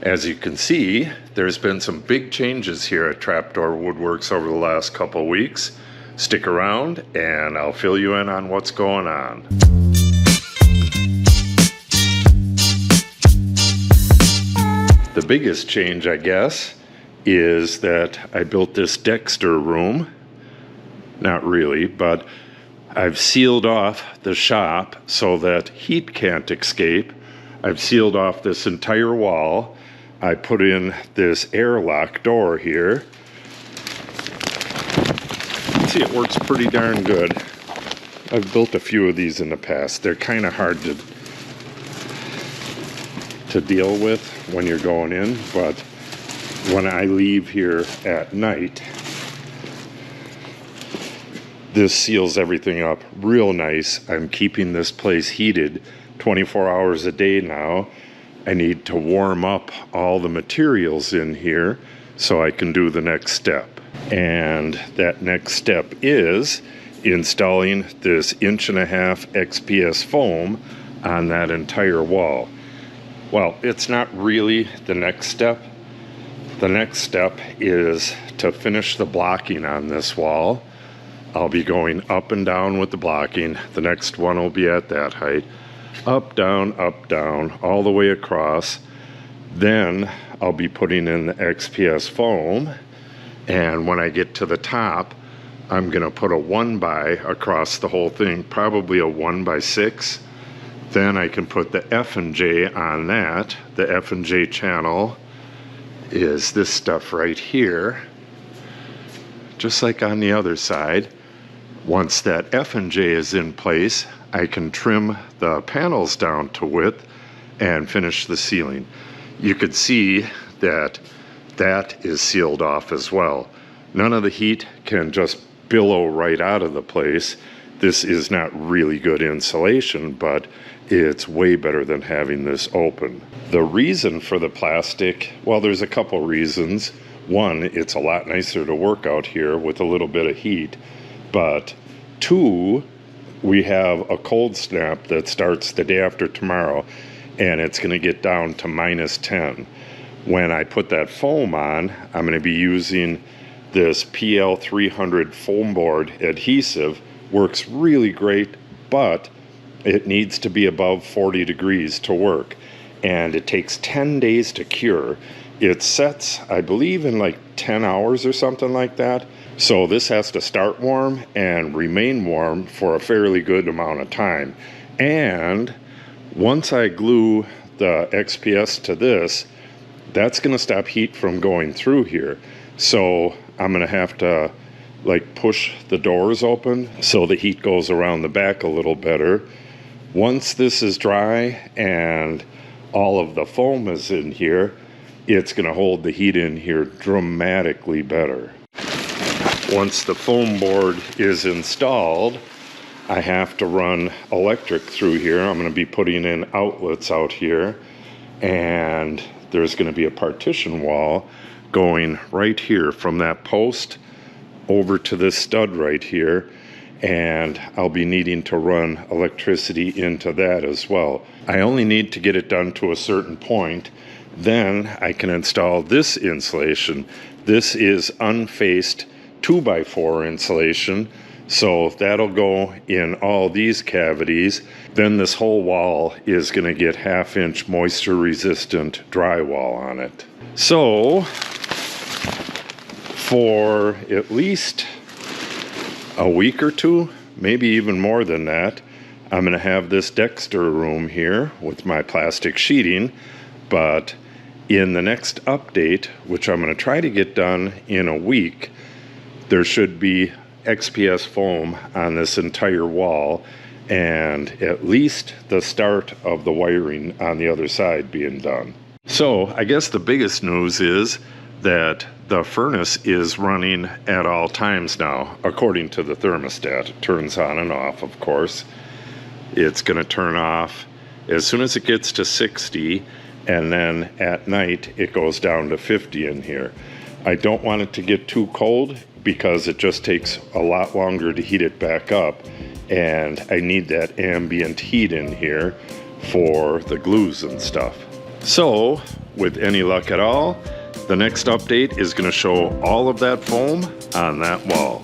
As you can see, there's been some big changes here at Trapdoor Woodworks over the last couple of weeks. Stick around and I'll fill you in on what's going on. The biggest change, I guess, is that I built this Dexter room. Not really, but I've sealed off the shop so that heat can't escape. I've sealed off this entire wall. I put in this airlock door here. See, it works pretty darn good. I've built a few of these in the past. They're kind of hard to deal with when you're going in, but when I leave here at night, this seals everything up real nice. I'm keeping this place heated 24 hours a day now. I need to warm up all the materials in here so I can do the next step. And that next step is installing this 1.5" XPS foam on that entire wall. Well, it's not really the next step. The next step is to finish the blocking on this wall. I'll be going up and down with the blocking. The next one will be at that height. Up, down, all the way across. Then I'll be putting in the XPS foam. And when I get to the top, I'm gonna put a 1x across the whole thing, probably a 1x6. Then I can put the F&J on that. The F&J channel is this stuff right here, just like on the other side. Once that F&J is in place, I can trim the panels down to width and finish the ceiling. You could see that that is sealed off as well. None of the heat can just billow right out of the place. This is not really good insulation, but it's way better than having this open. The reason for the plastic, well, there's a couple reasons. One, it's a lot nicer to work out here with a little bit of heat. But two, we have a cold snap that starts the day after tomorrow, and it's going to get down to -10. When I put that foam on, I'm going to be using this PL300 foam board adhesive. Works really great, but it needs to be above 40 degrees to work, and it takes 10 days to cure. It sets, I believe, in like 10 hours or something like that. So this has to start warm and remain warm for a fairly good amount of time. And once I glue the XPS to this, that's going to stop heat from going through here. So I'm going to have to like push the doors open so the heat goes around the back a little better. Once this is dry and all of the foam is in here, it's going to hold the heat in here dramatically better. Once the foam board is installed, I have to run electric through here. I'm going to be putting in outlets out here, and there's going to be a partition wall going right here from that post over to this stud right here, and I'll be needing to run electricity into that as well. I only need to get it done to a certain point. Then I can install this insulation. This is unfaced 2x4 insulation, so that'll go in all these cavities. Then this whole wall is going to get 1/2" moisture resistant drywall on it. So for at least a week or two, maybe even more than that, I'm going to have this Dexter room here with my plastic sheeting. But in the next update, which I'm going to try to get done in a week, there should be XPS foam on this entire wall, and at least the start of the wiring on the other side being done. So I guess the biggest news is that the furnace is running at all times now, according to the thermostat. It turns on and off, of course. It's going to turn off as soon as it gets to 60, and then at night it goes down to 50 in here. I don't want it to get too cold because it just takes a lot longer to heat it back up, and I need that ambient heat in here for the glues and stuff. So, with any luck at all, the next update is going to show all of that foam on that wall.